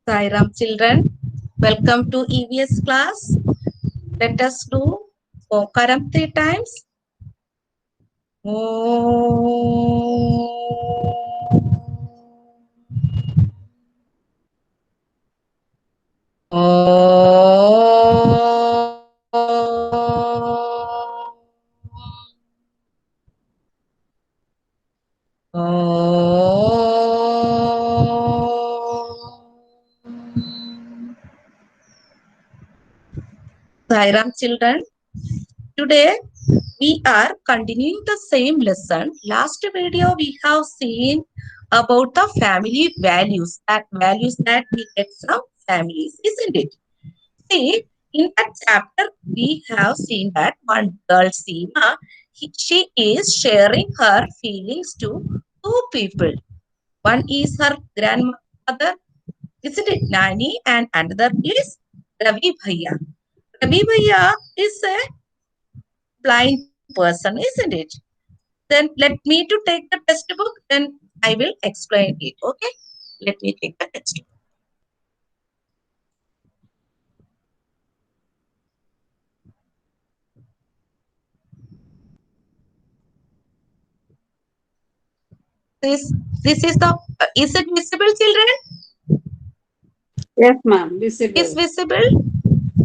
Sairam children, welcome to EVS class. Let us do Karam 3 times. Sairam children, today we are continuing the same lesson. Last video we have seen about the family values, that we get from families, isn't it? See, in that chapter we have seen that one girl, Seema, she is sharing her feelings to two people. One is her grandmother, isn't it, Nani, and another is Ravi Bhaiya. Ravi Bhaiya is a blind person, isn't it? Then let me to take the textbook, then I will explain it. Okay? Let me take the textbook. This this is the is it visible, children? Yes, ma'am. Is Visible. visible?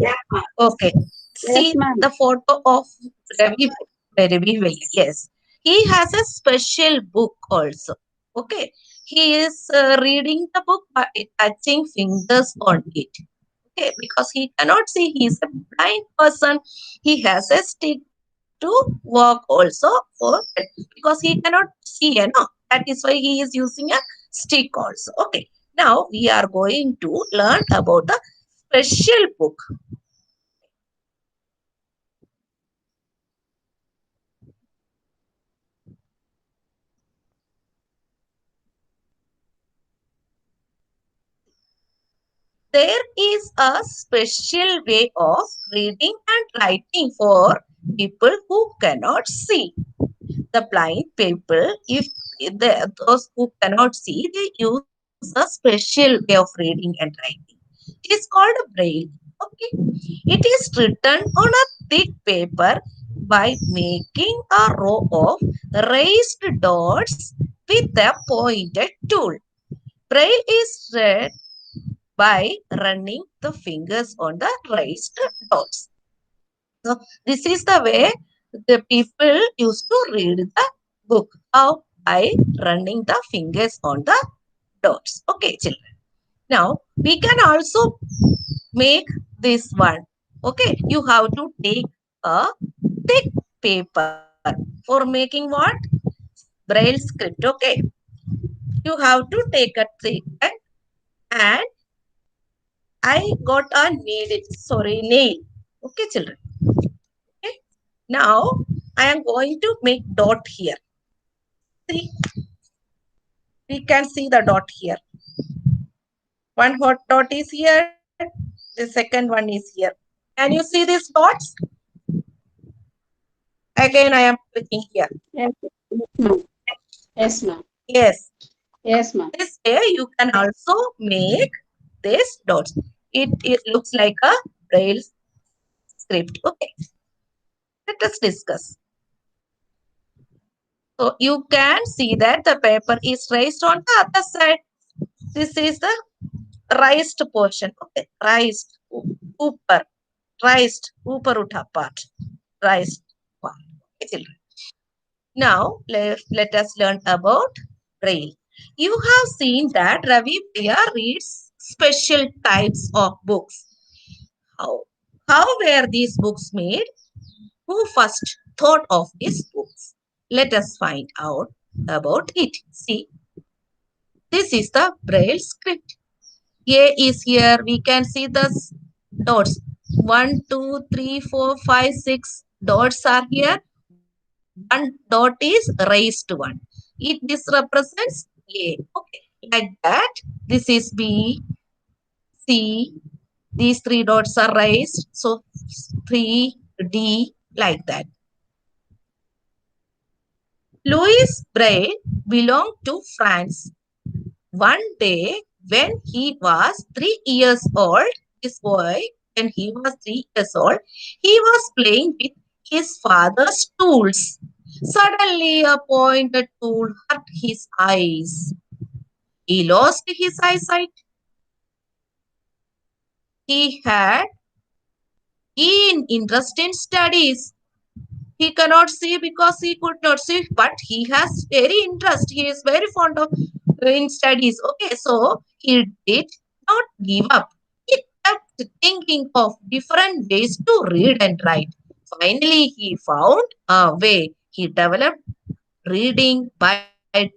Yes, ma'am. Okay. Yes, See ma'am. the photo of Ravi Bhaiya. Yes. He has a special book also. Okay. He is reading the book by touching fingers on it. Okay, because he cannot see, he is a blind person. He has a stick to walk also for because he cannot see, that is why he is using a stick also. Okay, now we are going to learn about the special book. There is a special way of reading and writing for people who cannot see. The blind people, if those who cannot see, they use a special way of reading and writing. It is called braille. Okay, it is written on a thick paper by making a row of raised dots with a pointed tool. Braille is read by running the fingers on the raised dots. So this is the way the people used to read the book. How? By running the fingers on the dots. Okay, children. Now we can also make this one. Okay, you have to take a thick paper for making what? Braille script. Okay, you have to take a thick and I got a nail. Okay, children. Okay. Now I am going to make dot here. See, we can see the dot here. One hot dot is here. The second one is here. Can you see these dots? Again, I am clicking here. Yes, yes, ma'am. Yes, ma'am. Yes. Yes, ma'am. This way you can also make this dots. It looks like a braille script. Okay. Let us discuss. So you can see that the paper is raised on the other side. This is the raised portion. Okay. Upper. Raised. Upper utha part. Raised part. Okay, children. Now, let us learn about Braille. You have seen that Ravi Priya reads special types of books. How? How were these books made? Who first thought of these books? Let us find out about it. See, this is the Braille script. A is here. We can see the dots. 1, 2, 3, 4, 5, 6 dots are here. One dot is raised one. This represents A. Okay. Like that. This is B, C. These three dots are raised. So 3, D, like that. Louis Braille belonged to France. One day, when he was 3 years old, this boy, when he was 3 years old, he was playing with his father's tools. Suddenly, a pointed tool hurt his eyes. He lost his eyesight. He had keen interest in studies. He cannot see because he could not see, but he has very interest. He is very fond of in studies. Okay, so he did not give up. He kept thinking of different ways to read and write. Finally, he found a way. He developed reading by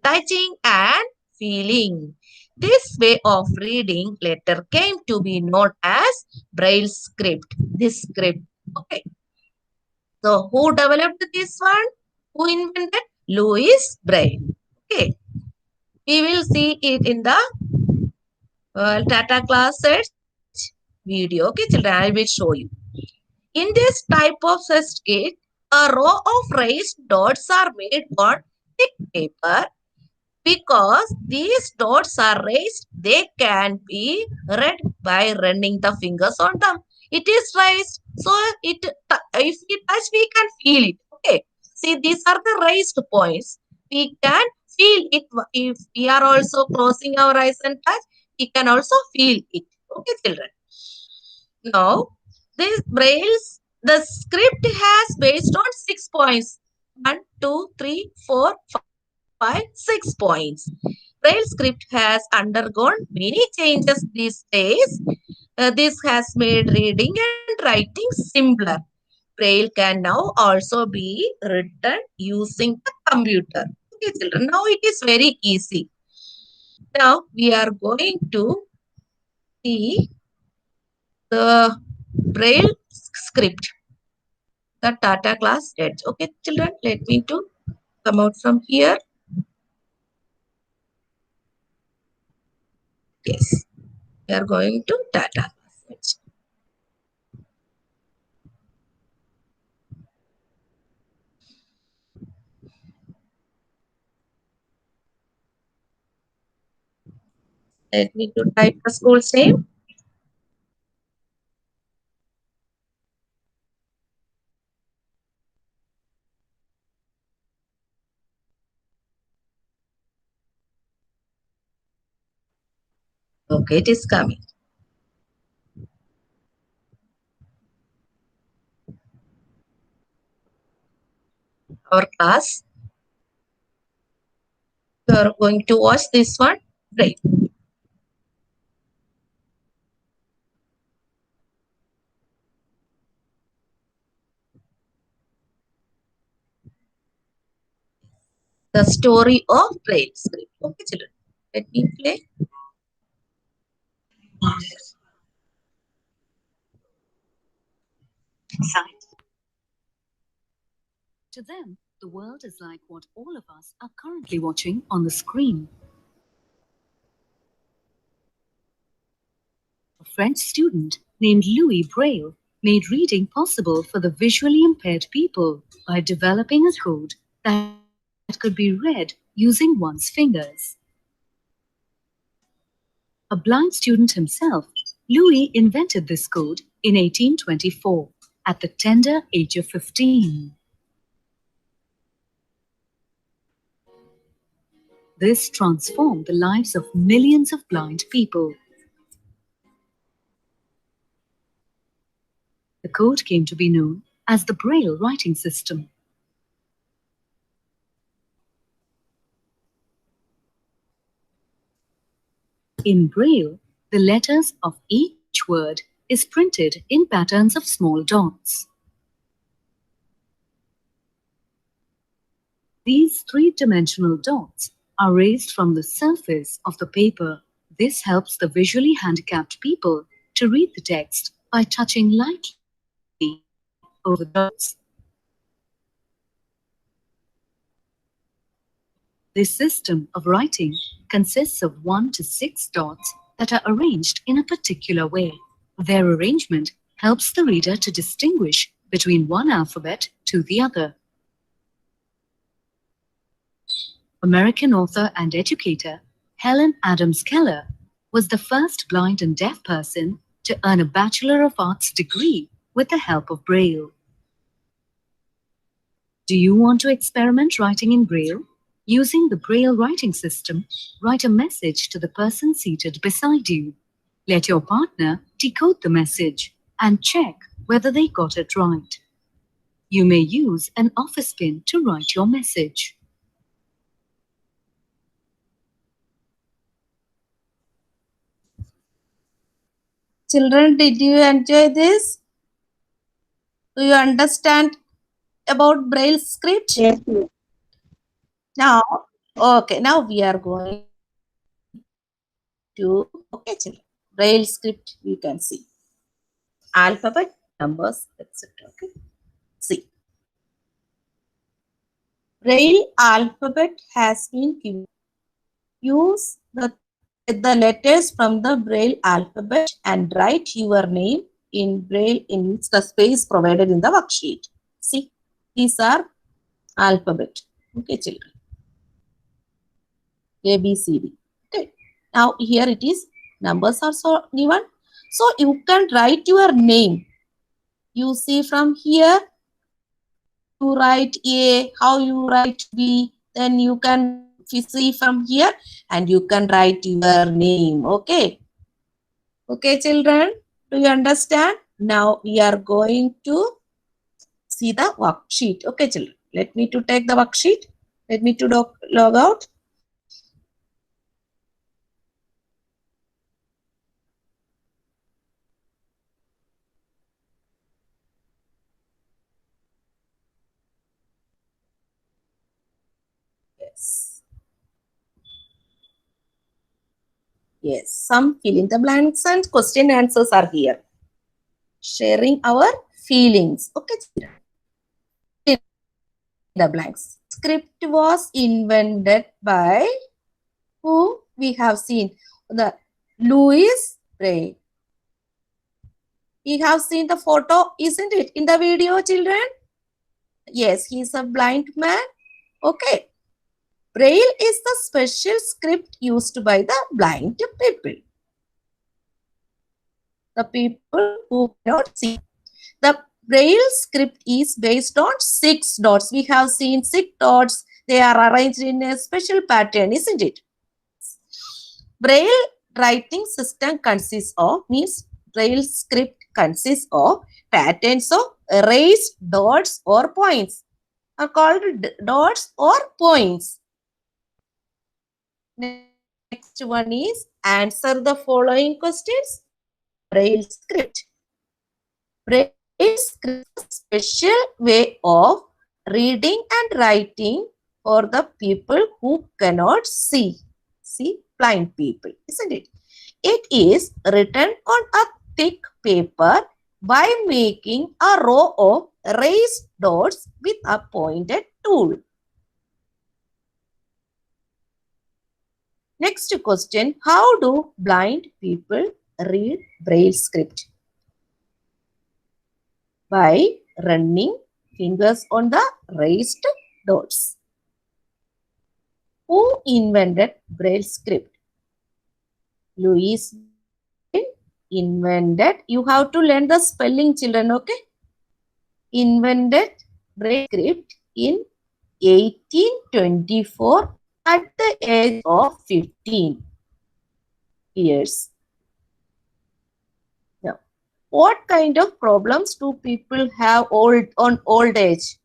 touching and feeling. This way of reading later came to be known as Braille script. This script. Okay. So who developed this one? Who invented? Louis Braille. Okay. We will see it in the Tata Class Search video. Okay, children, I will show you. In this type of search kit, a row of raised dots are made on thick paper. Because these dots are raised, they can be read by running the fingers on them. It is raised, so if we touch, we can feel it. Okay. See, these are the raised points. We can feel it if we are also closing our eyes and touch. We can also feel it. Okay, children. Now, this braille's the script has based on 6 points. 1, 2, 3, 4, 5, 6 points. Braille script has undergone many changes these days. This has made reading and writing simpler. Braille can now also be written using the computer. Okay, children. Now it is very easy. Now we are going to see the Braille script, the Tata Class Edge. Okay, children. Let me to come out from here. Yes, we are going to Tata Class Edge. Let me to type the school's name. Okay, it is coming. Our class. You are going to watch this one. Right. The story of Braille script. Okay, children. Let me play. To them, the world is like what all of us are currently watching on the screen. A French student named Louis Braille made reading possible for the visually impaired people by developing a code that could be read using one's fingers. A blind student himself, Louis invented this code in 1824 at the tender age of 15. This transformed the lives of millions of blind people. The code came to be known as the Braille writing system. In Braille, the letters of each word is printed in patterns of small dots. These three-dimensional dots are raised from the surface of the paper. This helps the visually handicapped people to read the text by touching lightly over the dots. This system of writing consists of 1 to 6 dots that are arranged in a particular way. Their arrangement helps the reader to distinguish between one alphabet to the other. American author and educator Helen Adams Keller was the first blind and deaf person to earn a Bachelor of Arts degree with the help of Braille. Do you want to experiment writing in Braille? Using the Braille writing system, write a message to the person seated beside you. Let your partner decode the message and check whether they got it right. You may use an office pin to write your message. Children, did you enjoy this? Do you understand about Braille script? Yes, ma'am. Now, okay, now we are going to, okay, children, Braille script you can see. Alphabet, numbers, etc. Okay. See. Braille alphabet has been given. Use the letters from the Braille alphabet and write your name in Braille in the space provided in the worksheet. See, these are alphabet. Okay, children. A, B, C, D. Okay. Now here it is. Numbers are so given. So you can write your name. You see from here, you write A, how you write B, then you can see from here and you can write your name. Okay. Okay, children, do you understand? Now we are going to see the worksheet. Okay, children, let me to take the worksheet. Let me to log out. Yes. Yes, some fill in the blanks and question answers are here. Sharing our feelings. Okay, children. Fill in the blanks. Script was invented by who we have seen? The Louis Braille. We have seen the photo, isn't it? In the video, children? Yes, he is a blind man. Okay. Braille is the special script used by the blind people. The people who cannot see. The Braille script is based on 6 dots. We have seen 6 dots. They are arranged in a special pattern, isn't it? Braille writing system consists of, means Braille script consists of patterns of erased dots or points are called dots or points. Next one is answer the following questions. Braille script. Braille script is a special way of reading and writing for the people who cannot see. See, blind people, isn't it? It is written on a thick paper by making a row of erased dots with a pointed tool. Next question, how do blind people read Braille script? By running fingers on the raised dots. Who invented Braille script? Louis invented. You have to learn the spelling, children, okay? Invented Braille script in 1824 at the age of 15 years. Now, what kind of problems do people have on old age?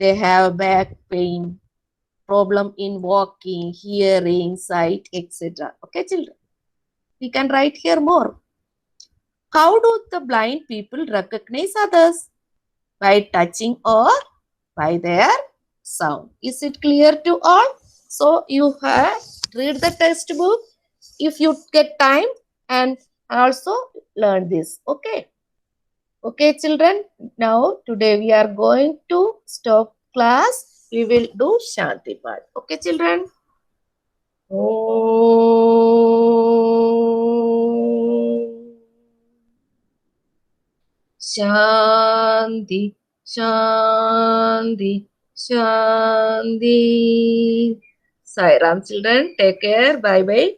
They have back pain, problem in walking, hearing, sight, etc. Okay, children. We can write here more. How do the blind people recognize others? By touching or by their sound. Is it clear to all? So you have read the textbook if you get time and also learn this. Okay. Okay, children. Now today we are going to stop class. We will do Shanti part. Okay, children. Shanti, Shanti, Shanti. Sai Ram, children. Take care. Bye bye.